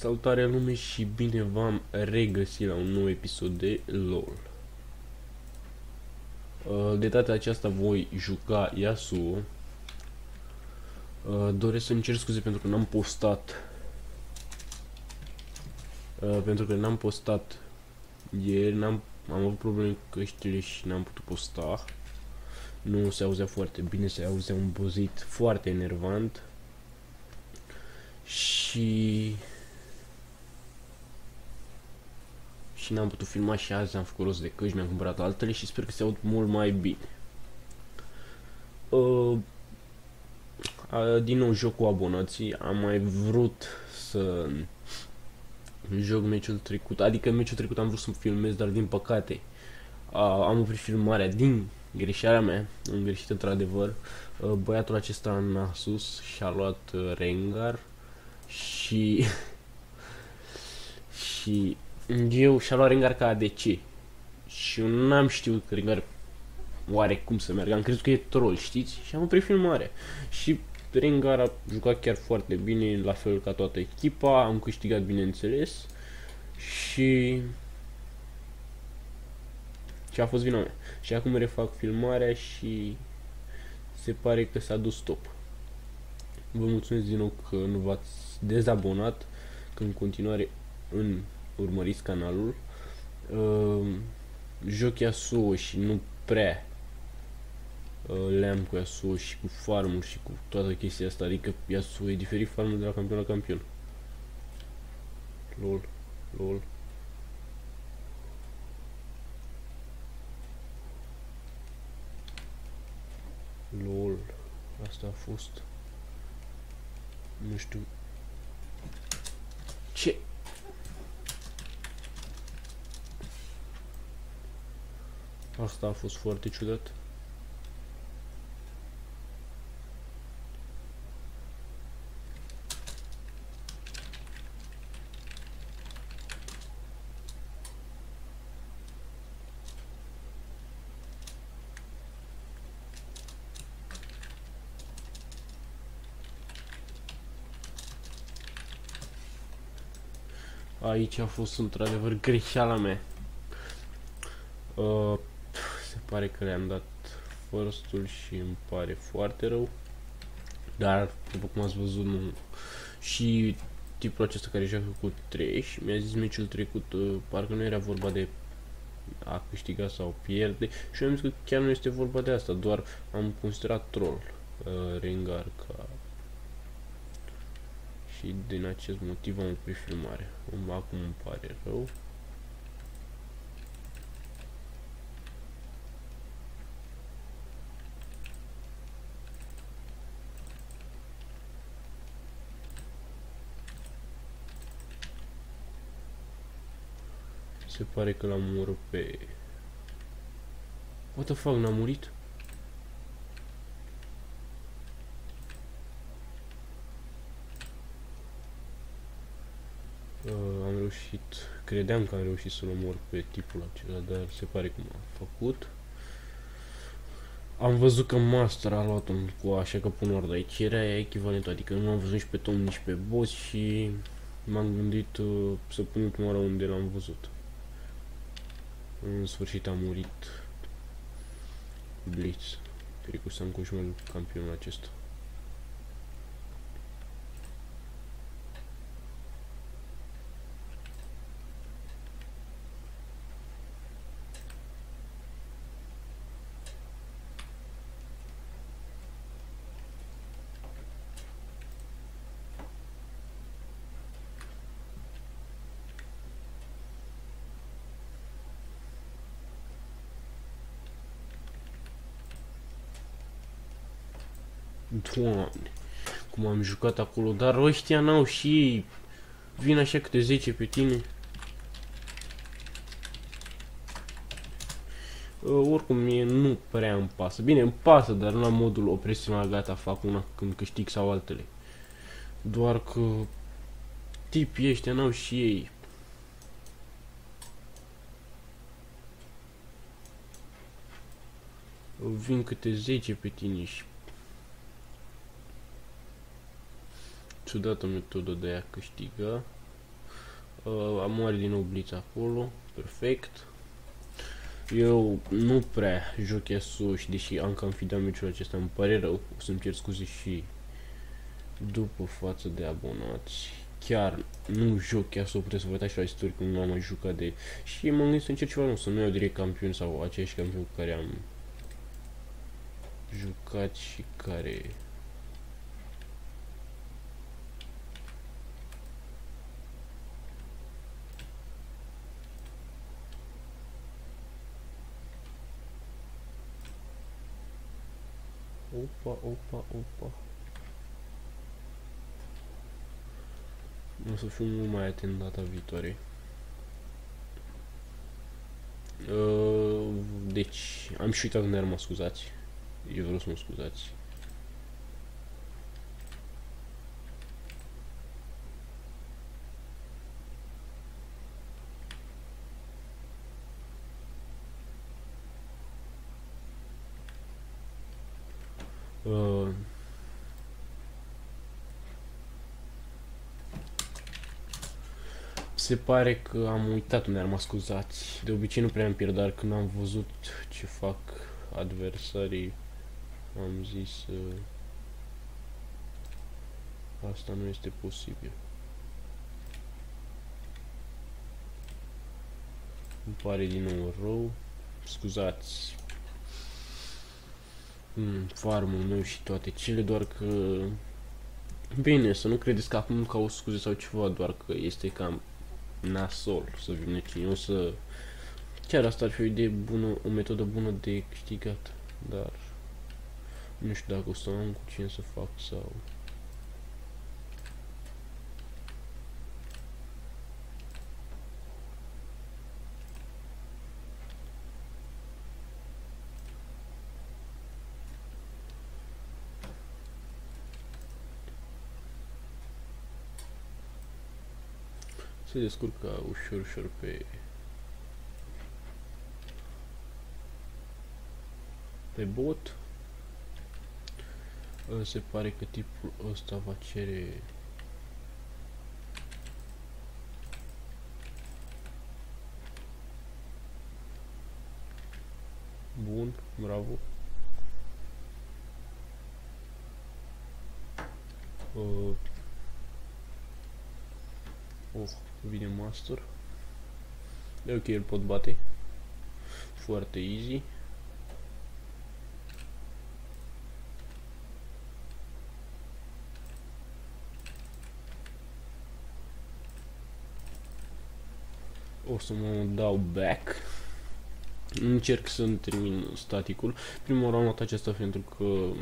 Salutare lume și bine v-am regăsit la un nou episod de LOL. De data aceasta voi juca Yasuo. Doresc să-mi cer scuze pentru că n-am postat. Ieri, am avut probleme cu căștile și n-am putut posta. Nu se auzea foarte bine, se auzea un bozit foarte enervant. Și n-am putut filma și azi am făcut rost de căști, mi-am cumpărat altele și sper că se aud mult mai bine. Din nou joc cu abonații, am mai vrut să joc meciul trecut, adică meciul trecut am vrut să filmez, dar din păcate am oprit filmarea din greșeala mea, am greșit într-adevăr. Băiatul acesta în Asus și-a luat Rengar și și-a luat Rengar ca ADC și eu n-am știut că Rengar oare cum să meargă, am crezut că e troll, știți? Și am oprit filmarea și Rengar a jucat chiar foarte bine, la fel ca toată echipa, am câștigat bineînțeles și a fost vina mea. Și acum refac filmarea și se pare că s-a dus stop. Vă mulțumesc din nou că nu v-ați dezabonat, că în continuare urmăriți canalul. Joc Yasuo și nu prea le-am cu Yasuo și cu farmul și cu toată chestia asta, adică Yasuo e diferit farmul de la campion la campion. LOL, LOL. LOL, asta a fost, nu știu ce. Asta a fost foarte ciudat. Aici a fost într-adevăr greșeala mea. Se pare că le-am dat first-ul și îmi pare foarte rău. Dar, după cum ați văzut, nu. Și tipul acesta care joacă cu Thresh mi-a zis meciul trecut, parcă nu era vorba de a câștiga sau pierde. Și eu am zis că chiar nu este vorba de asta, doar am considerat troll Rengar ca... Și din acest motiv am oprit filmarea. Acum îmi pare rău. Se pare că l-am omorât pe... What the fuck, n-a murit? Am reușit, credeam că am reușit să-l omor pe tipul acela, dar se pare că m-a făcut. Am văzut că Master a luat un cu așa că pun ori de aici, era echivalentul, adică nu am văzut nici pe Tom, nici pe boss și m-am gândit să pun ultima oară unde l-am văzut. În sfârșit a murit Blitz. Cred că să am coșmarul campionul acesta. Doamne, cum am jucat acolo, dar ăștia n-au și ei. Vin așa câte 10 pe tine. Oricum mie nu prea îmi pasă. Bine, îmi pasă, dar nu la modul opresiunea, gata, fac una când câștig sau altele. Doar că tipii ăștia n-au și ei. Vin câte 10 pe tine și ciudată metodă de a câștiga. Moare din nou Blitz acolo. Perfect. Eu nu prea joc Yasuo și deși am cam fi damage-ul acesta, îmi pare rău. O să-mi cer scuze și după față de abonați. Chiar nu joc Yasuo, puteți să vă uitați și la istoric când nu am mai jucat de... Și m-am gândit să încerc ceva nou, să nu iau direct campion sau aceiași campioni cu care am jucat și care... Opa, opa, opa. O să fiu mult mai atent data viitoare. Deci, am și uitat când mă scuzați. Eu vreau să mă scuzați. Se pare că am uitat unde mă scuzați. De obicei nu prea am pierd, dar când am văzut ce fac adversarii, am zis asta nu este posibil. Îmi pare din nou rău. Scuzați farmul meu și toate cele, doar că... Bine, să nu credeți că acum ca o scuze sau ceva, doar că este cam nasol să vinecini. O să... Chiar asta ar fi o idee bună, o metodă bună de câștigat, dar... Nu știu dacă o să am cu cine să fac sau... Se descurcă ușor, ușor pe bot. Se pare că tipul ăsta va cere bun, bravo. Vine master. E ok, îl pot bate. Foarte easy. O să mă dau back. Încerc să-mi termin staticul. Prima oară am luat acesta pentru că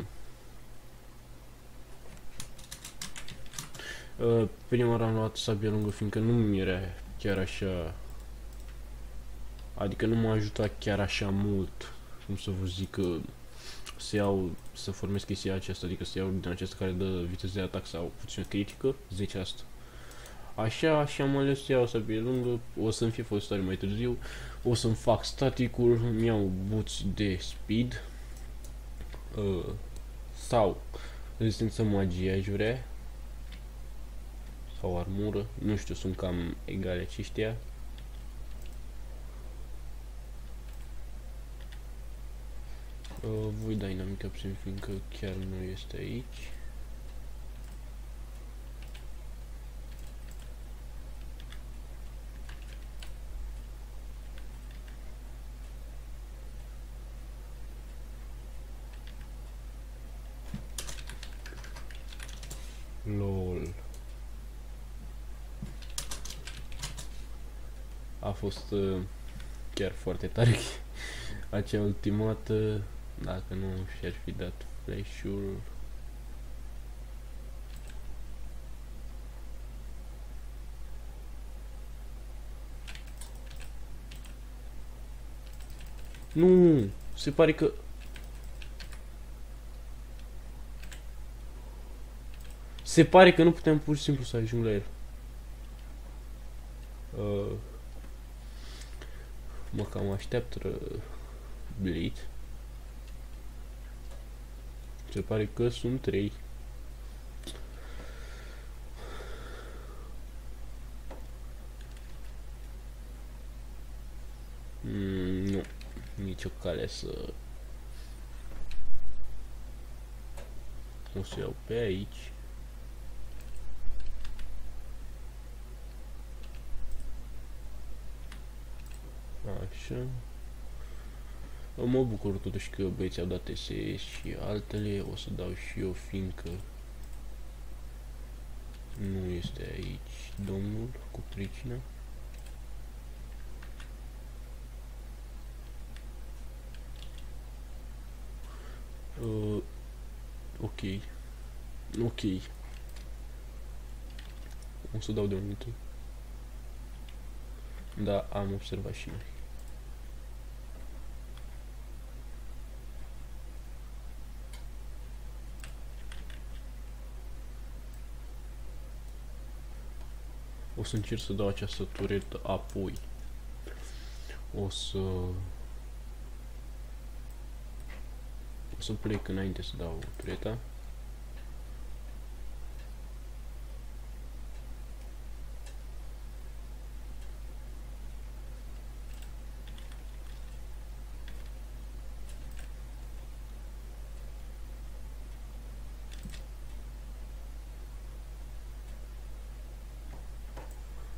prima oară am luat sabia lungă fiindcă nu mi era chiar așa, adică nu m-a ajutat chiar așa mult, cum să vă zic, că să formez chestia aceasta, adică să iau din aceasta care dă viteză de atac sau puțin critică, 10 asta. Așa, și am ales să iau sabie lungă, o să-mi fie folositoare mai târziu, o să-mi fac staticul, îmi iau boots de speed, sau rezistență magie aș vrea, sau armură, nu știu, sunt cam egale aceștia. Voi da inamic absent fiindcă chiar nu este aici. LOL. A fost chiar foarte tare acea ultimată, dacă nu și-ar fi dat flash-ul. Nu, se pare că nu putem pur și simplu să ajung la el. Mă cam așteaptă Blitz. Se pare că sunt 3. nicio cale să... O să iau pe aici. Așa. Mă bucur totuși că băieții au dat SES și altele. O să dau și eu, fiindcă nu este aici domnul cu pricina. Ok. Ok. O să dau de unul întâi. Da, am observat și noi. O să încerc să dau această turetă apoi. O să plec înainte să dau tureta.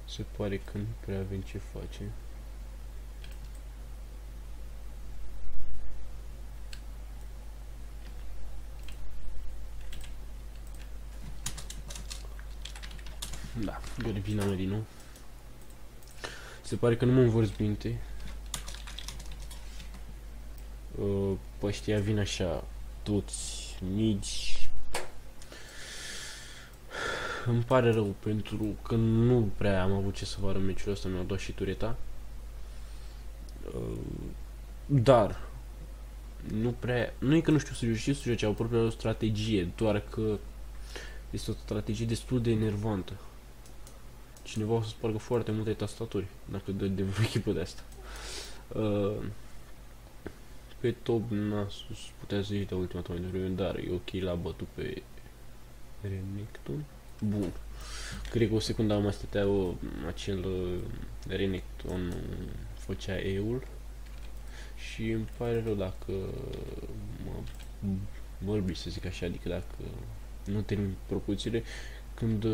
Se pare că nu prea avem ce face. Da, vina mea din nou. Se pare că nu mă învârți minte. Pe ăștia vin așa toți mici. Îmi pare rău pentru că nu prea am avut ce să vă arăt meciul ăsta, mi-au dat și tureta. Dar nu e că nu știu să joci, să joci, au propria o strategie, doar că este o strategie destul de enervantă. Cineva o să spargă foarte multe tastaturi dacă dă de vreo echipă de asta. Pe top Nasus putea să zici de ultima mai devreme, dar e ok, l-a bătut pe Renekton. Bun. Cred că o secundă mai stătea acel Renekton făcea E-ul. Și îmi pare rău dacă mă bălbi, să zic așa, adică dacă nu termin propozițiile când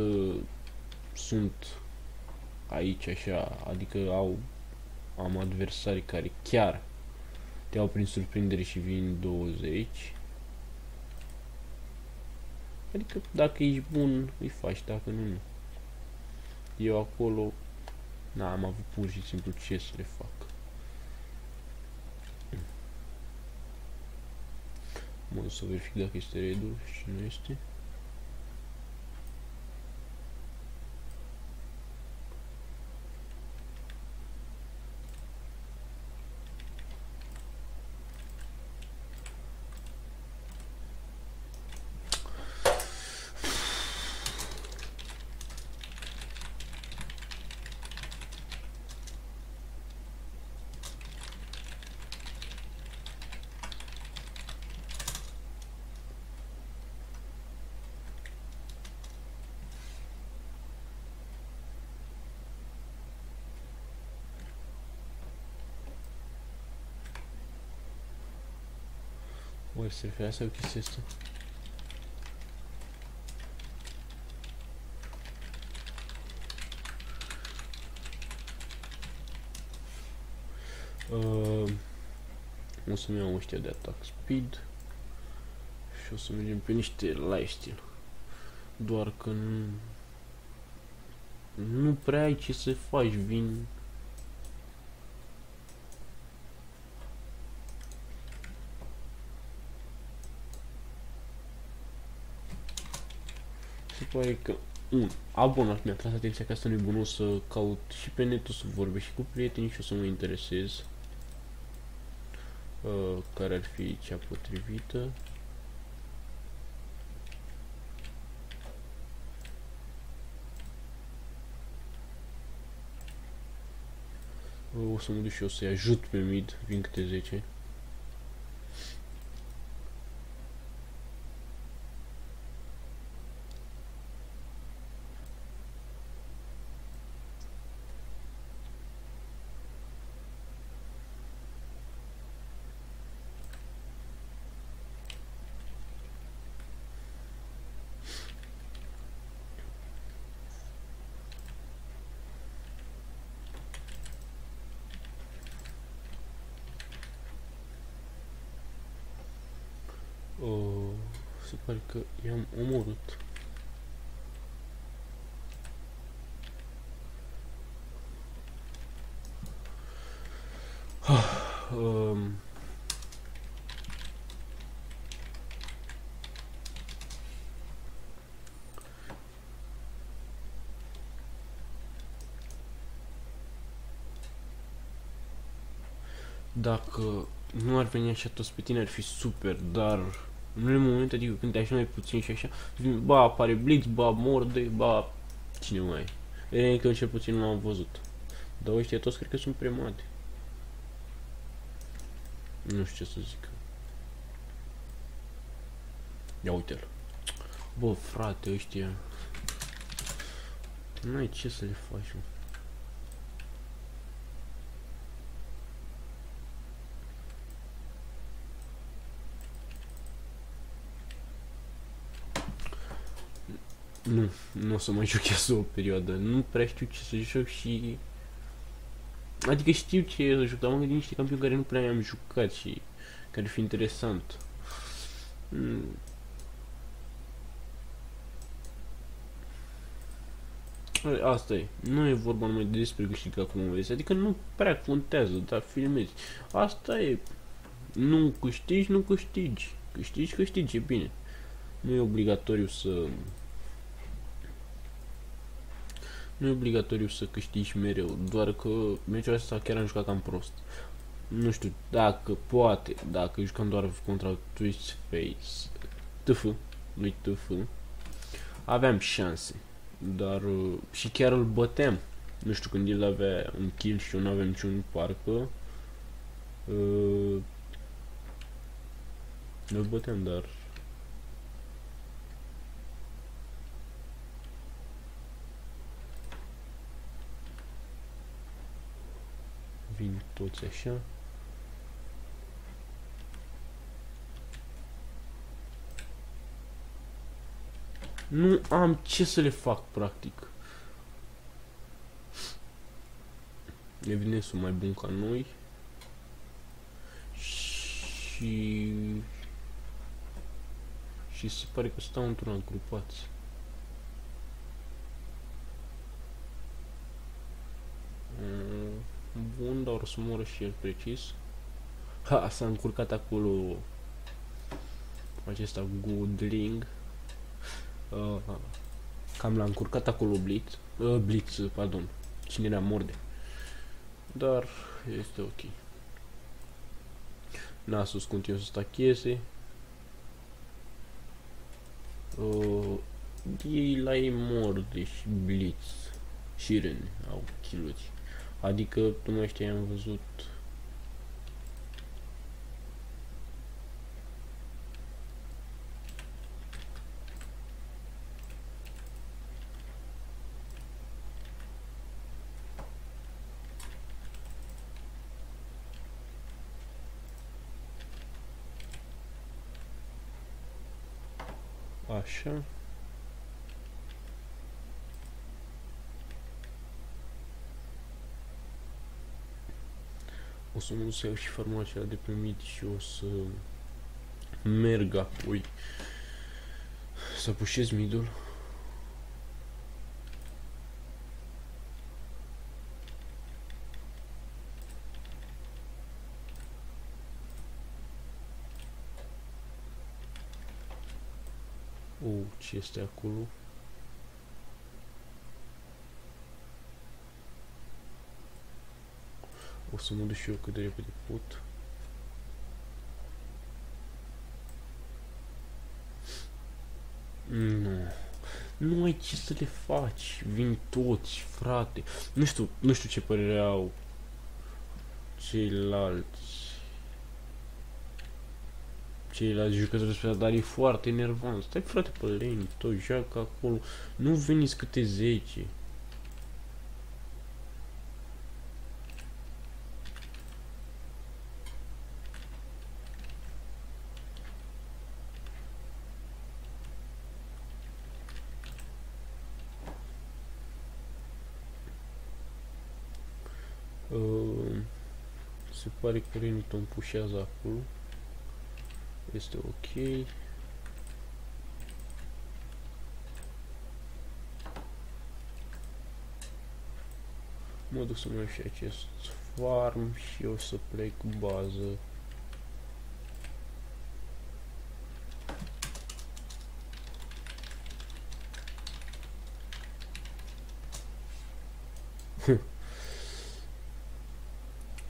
sunt aici așa, adică am adversari care chiar te iau prin surprindere și vin 20. Adică dacă ești bun, îi faci, dacă nu, nu. Eu acolo n-am avut pur și simplu ce să le fac. Mă duc să verific dacă este redul și nu este. Oare se referea sau chestia asta? O să-mi iau ăștia de attack speed și o să mergem pe niște lifesteal. Doar că nu prea ai ce să faci, vin... Se pare că... Abonat mi-a tras atenția că asta nu e bun, o să caut și pe net, o să vorbesc și cu prietenii și o să mă interesez care ar fi cea potrivită. O să mă duc și eu să-i ajut pe mid, vin câte 10. Se pare că i-am omorât. Dacă nu ar veni așa toți pe tine, ar fi super, dar în unele momente, adică când te așa mai puțin și așa, ba apare Blitz, ba morde, ba cine mai e. E că cel puțin nu am văzut. Dar ăștia toți cred că sunt premade. Nu știu ce să zic. Ia uite-l. Bă, frate, ăștia n-ai ce să le faci, mă. Nu o să mai joc o perioadă. Nu prea știu ce să joc și... Adică știu ce să joc, dar mă gândesc niște campioni care nu prea i-am jucat și care ar fi interesant. Asta e. Nu e vorba numai despre câștigat cum vezi. Adică nu prea contează, dar filmezi. Asta e. Nu câștigi, nu câștigi. Câștigi, câștigi, e bine. Nu e obligatoriu să... Nu e obligatoriu să câștigi mereu, doar că meciul ăsta chiar am jucat cam prost. Nu știu dacă poate, dacă jucam doar contra Twitch Face lui TF, aveam șanse, dar și chiar îl băteam. Nu știu, când el avea un kill și eu nu aveam niciun, parcă îl băteam, dar vin toți așa. Nu am ce să le fac, practic. Evident sunt mai buni ca noi. Și se pare că stau într-un agrupați. Bun, dar o să moră și el precis. Ha, s-a încurcat acolo acesta Goodling. Cam l-a încurcat acolo Blitz, pardon. Cine era Morde. Dar este ok. Nasus continuă să stacheze. Ei la ei Morde și Blitz și Ren au kill-uri. Adică, nu mai știu, am văzut. Așa. O să mă duc să iau și farmacia de pe mid și o să merg apoi să pușez midul. Ce este acolo? O să mă duc și eu cât de repede pot. Nu ai ce să le faci. Vin toți, frate. Nu știu ce părere au ceilalți jucători despre asta, dar e foarte enervant. Stai, frate, pe lane, tot joacă acolo. Nu veniți câte 10. Se pare că Renekton pușează acolo. Este ok. Mă duc să mă iau și acest farm și o să plec bază.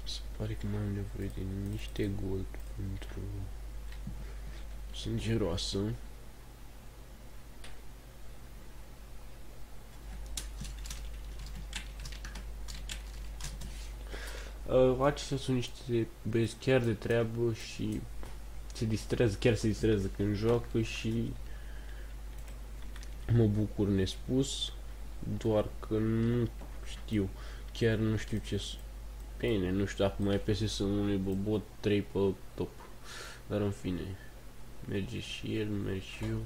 Se pare că mai am nevoie de niște gold pentru sângeroasă. Acestea sunt niște băieți chiar de treabă și se distrează, chiar se distrează când joacă și mă bucur nespus, doar că nu știu, chiar nu știu ce să... Bine, nu știu dacă mai pese să unui bobot 3 pe top, dar în fine, merge și el, merge și eu.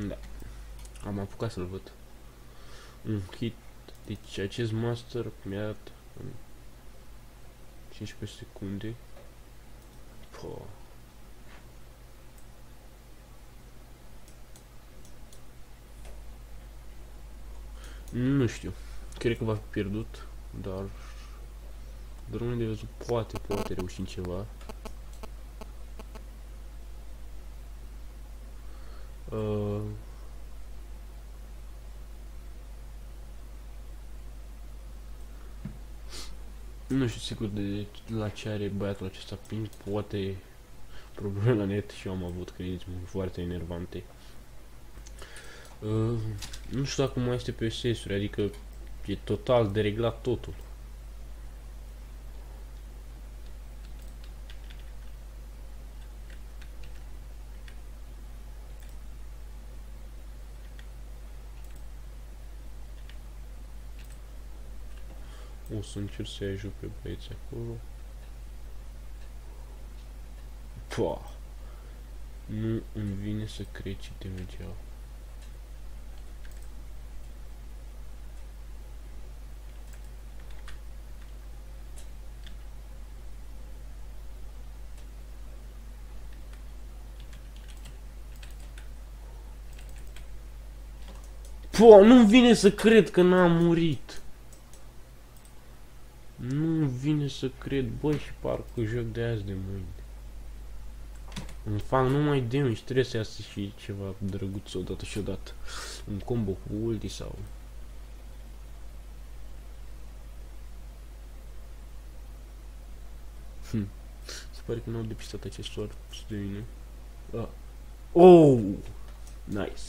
Da, am apucat să-l văd. Un hit, deci acest master mi-a dat în 15 secunde. Po. Nu știu, cred că va fi pierdut, dar rămâne de văzut, poate reușim ceva. Nu știu sigur de la ce are băiatul acesta ping, poate probleme la net și eu am avut, credeți-mă, foarte enervante. Nu știu dacă mai este pe SS-uri, adică e total dereglat totul. O să încerc să-i ajut pe băieți acolo. Pua! Nu îmi vine să cred ce te mergeau. Pua, nu-mi vine să cred că n-am murit. Nu-mi vine să cred, băi, și parcă joc de azi de mâine. Îmi fac numai damage, trebuie să iasă și ceva drăguț odată și odată. Un combo cu ulti sau... Se pare că n-au depistat acest sort de mine. Ah. Oh! Nice.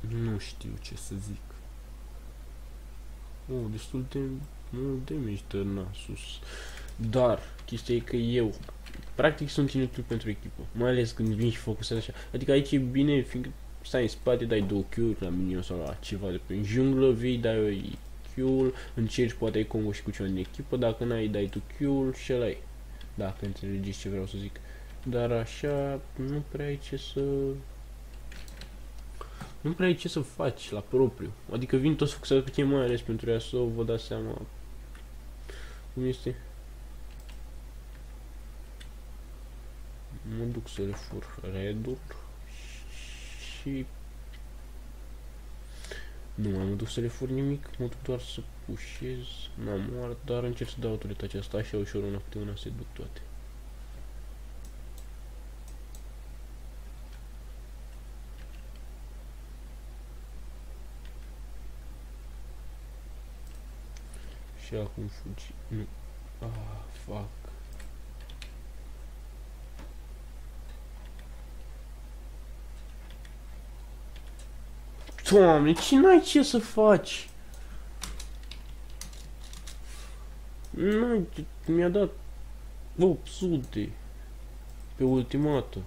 Nu știu ce să zic. Destul de mult damage de Nasus. Dar, chestia e că eu practic sunt inutil pentru echipă. Mai ales când vin și focusează așa. Adică aici e bine, fiindcă stai în spate, dai 2 Q-uri la minion sau la ceva de pe junglă, vii, dai o Q-ul, încerci, poate ai combo și cu ceva din echipă, dacă n-ai, dai tu Q-ul și ăla e. Dacă înțelegeți ce vreau să zic. Dar așa, nu prea ai ce să... Nu prea ai ce să faci la propriu. Adică vin toți focusează pe tine, mai ales pentru ea să vă dați seama cum este. Mă duc să le fur redul și... Nu mai mă duc să le fur nimic, mă duc doar să pușez, n-am moart, dar încerc să dau autoritatea asta, așa ușor una câte una se duc toate. Și acum fugi, nu, fuck. Doamne, ce n-ai ce să faci? Mi-a dat 800 pe ultimată.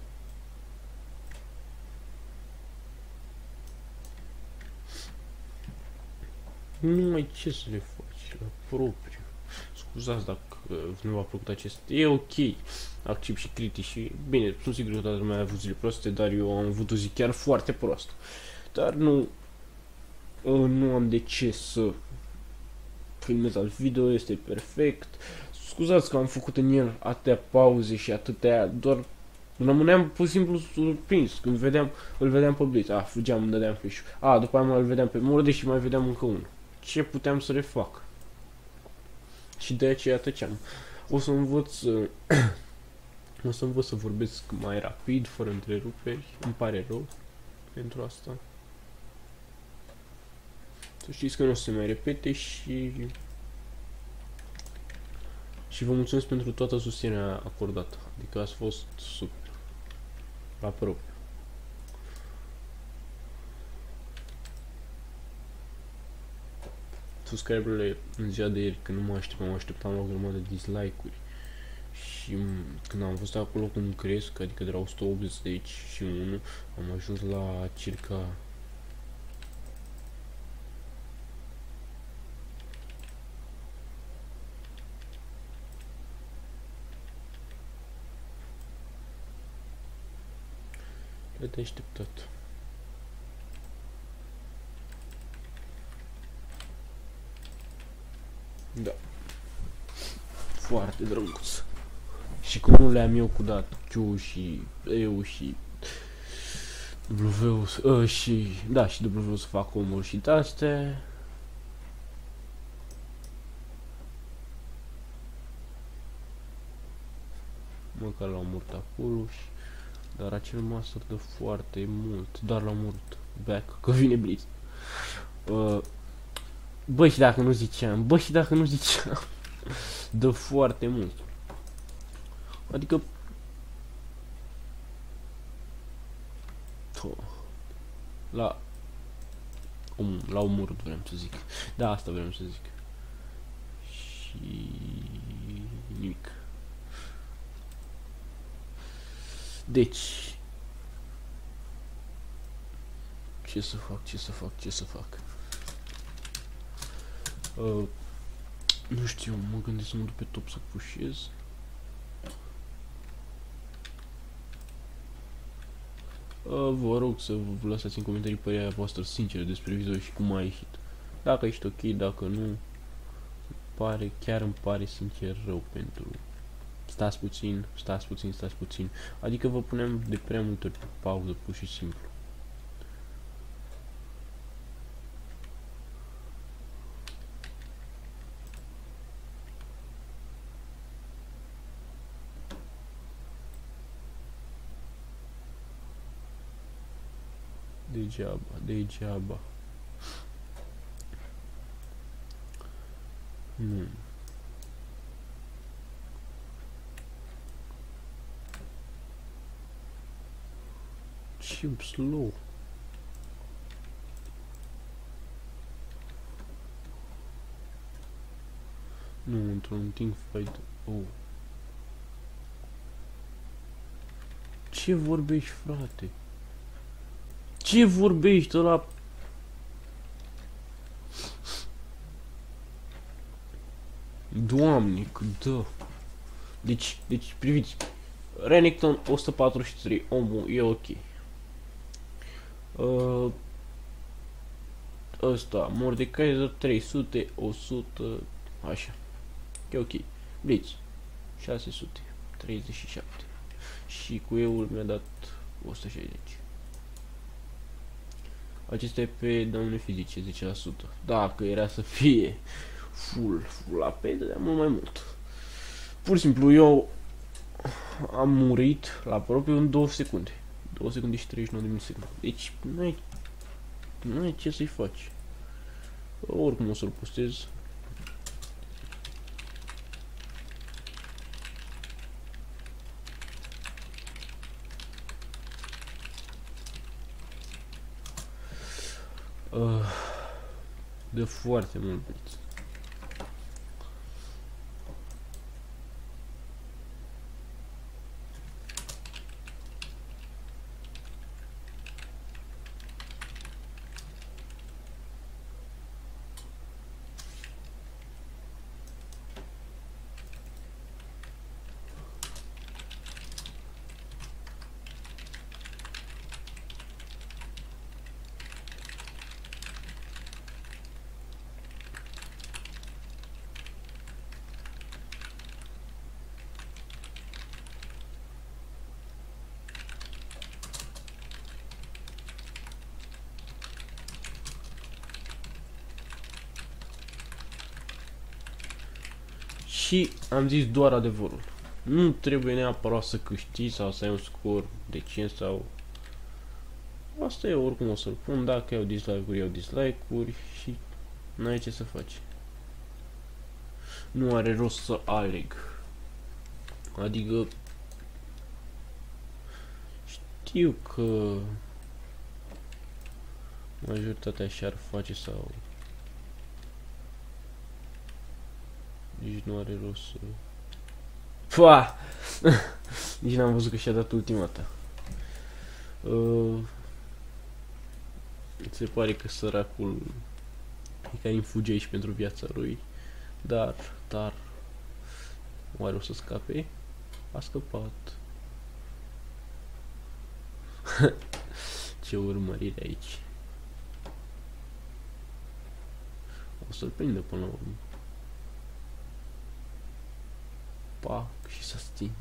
Nu ai ce să le faci la propriu. Scuzați dacă nu v-a plăcut acest... E ok, accept și critici și... Bine, sunt sigur că toată lumea a avut zile proaste, dar eu am avut o zi chiar foarte proastă. Dar nu am de ce să filmez alt video, este perfect. Scuzați că am făcut în el atâtea pauze și atâtea, doar rămâneam pur și simplu surprins când îl vedeam pe Blitz. Fugeam, îmi dădeam flash-ul. După aia îl vedeam pe Morde și mai vedeam încă unul. Ce puteam să refac? Și de aceea tăceam. O să învăț să vorbesc mai rapid, fără întreruperi. Îmi pare rău pentru asta. Să știți că nu o să se mai repete și vă mulțumesc pentru toată susținerea acordată. Adică ați fost super. La propriu. Subscriberele în ziua de ieri, când nu mă așteptam la o grămadă de dislike-uri. Și când am văzut acolo cum cresc, adică de la 180 și 1, am ajuns la circa... Le de așteptat. Da. Foarte drăguț. Și cum nu le-am eu cu dat Q și eu și W și da, și W să fac omul și de-astea. Măcar l-am mult acolo și... Dar acel master dă foarte mult, doar l-am mult. Back, că vine Blitz. Bă, și dacă nu ziceam, dă foarte mult. Adică... La omorât vreau să zic. Da, asta vreau să zic. Și... nimic. Deci... Ce să fac? Nu știu, mă gândesc să mă duc pe top să pușez. Vă rog să vă lăsați în comentarii părerea voastră sinceră despre video și cum a ieșit. Dacă ești ok, dacă nu, chiar îmi pare sincer rău pentru... Stați puțin. Adică vă punem de prea multe ori pe pauză, pur și simplu. Degeaba. Nu. Ce slow. Nu, într-un teamfight. Ce vorbești, frate? Ce vorbești ăla? Doamne, cât dă. Deci, priviți. Renekton 143, omul e ok. Ăsta, Mordekaiser 300, 100, așa. E ok. Blitz 637. Și cu eul mi-a dat 160. Acesta e pe daune fizice, 10%. Dacă era să fie full AP, dădea mult mai mult. Pur și simplu, eu am murit la propriu în 2 secunde. 2 secunde și 39 de milisecunde. Deci, nu ai ce să-i faci. Oricum o să-l postez. De foarte mult Blitz. Și am zis doar adevărul. Nu trebuie neapărat să câștigi sau să ai un scor decent sau... Asta e, oricum o să-l pun, dacă iau dislike-uri, iau dislike-uri și n-ai ce să faci. Nu are rost să aleg. Adică... Știu că... majoritatea și-ar face sau... Nici nu are rost să... Pua! Nici n-am văzut că și-a dat ultimata. Se pare că săracul e ca infuge aici pentru viața lui. Dar... Oare o să scape? A scăpat. Ce urmărire aici. O să-l prindă până la urmă. Pac, și s-a stins.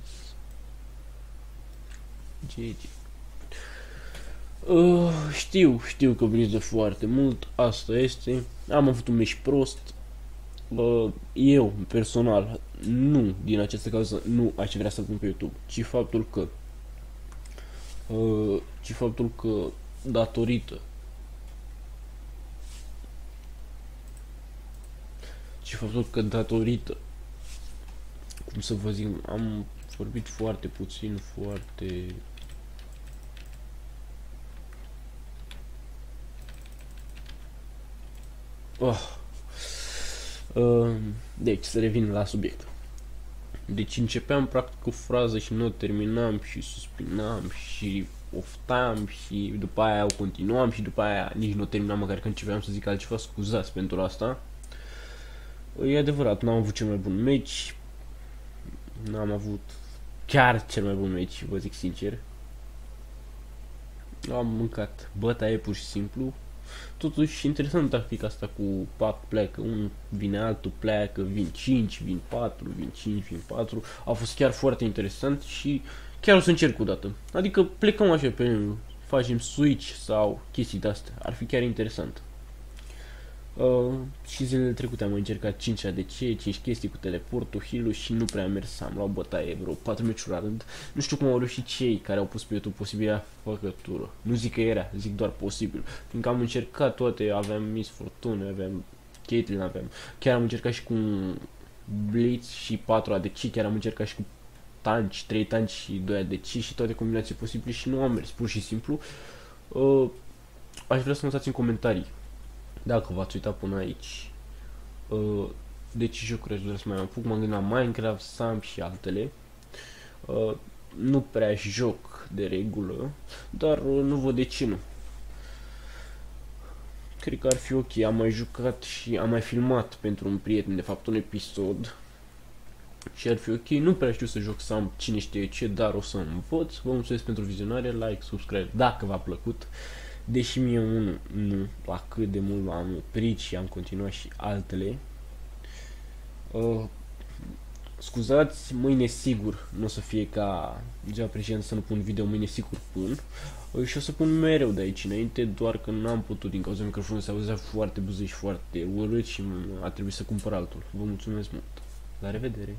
GG. Știu că briză foarte mult. Asta este. Am avut un meci prost. Eu, personal, nu din această cauză, nu aș vrea să-l pun pe YouTube, ci faptul că datorită cum să vă zic, am vorbit foarte puțin, foarte... Deci, să revin la subiect. Deci începeam practic o frază și nu o terminam și suspinam și oftam și după aia o continuam și după aia nici nu o terminam măcar când începeam să zic altceva, scuzați pentru asta. E adevărat, n-am avut cel mai bun meci. N-am avut chiar cel mai bun meci, vă zic sincer. Am mâncat bătaie pur și simplu. Totuși, interesant tactica asta cu pac pleacă, unul vine altul, pleacă, vin 5, vin 4, vin 5, vin 4. A fost chiar foarte interesant și chiar o să încerc o dată. Adică plecăm așa pe facem switch sau chestii de astea. Ar fi chiar interesant. Și zilele trecute am încercat 5 ADC, 5 chestii cu teleportul, heal și nu prea a mers, am luat bătaie vreo 4 meciuri la rând. Nu știu cum au reușit cei care au pus pe YouTube posibilă făcătură. Nu zic că era, zic doar posibil. Fiindcă am încercat toate, aveam Miss Fortune, aveam Caitlyn, aveam... Chiar am încercat și cu Blitz și 4 ADC, chiar am încercat și cu tanci, 3 tanci și 2 ADC și toate combinații posibile și nu am mers, pur și simplu. Aș vrea să mă lăsați în comentarii dacă v-ați uitat până aici, de ce jocuri aș vrea să mai apuc. M-am gândit la Minecraft, Sam și altele. Nu prea joc de regulă, dar nu văd de ce nu. Cred că ar fi ok. Am mai jucat și am mai filmat pentru un prieten, de fapt, un episod. Și ar fi ok. Nu prea știu să joc Sam, cine știe ce, dar o să învăț. Vă mulțumesc pentru vizionare, like, subscribe dacă v-a plăcut. Deși mie unul nu, la cât de mult am oprit și am continuat și altele. Scuzați, mâine sigur nu o să fie ca ziua precedentă să nu pun video, mâine sigur pun. Și o să pun mereu de aici înainte, doar că n-am putut din cauza microfonului, se auzea foarte buzit și foarte urât și a trebuit să cumpăr altul. Vă mulțumesc mult. La revedere!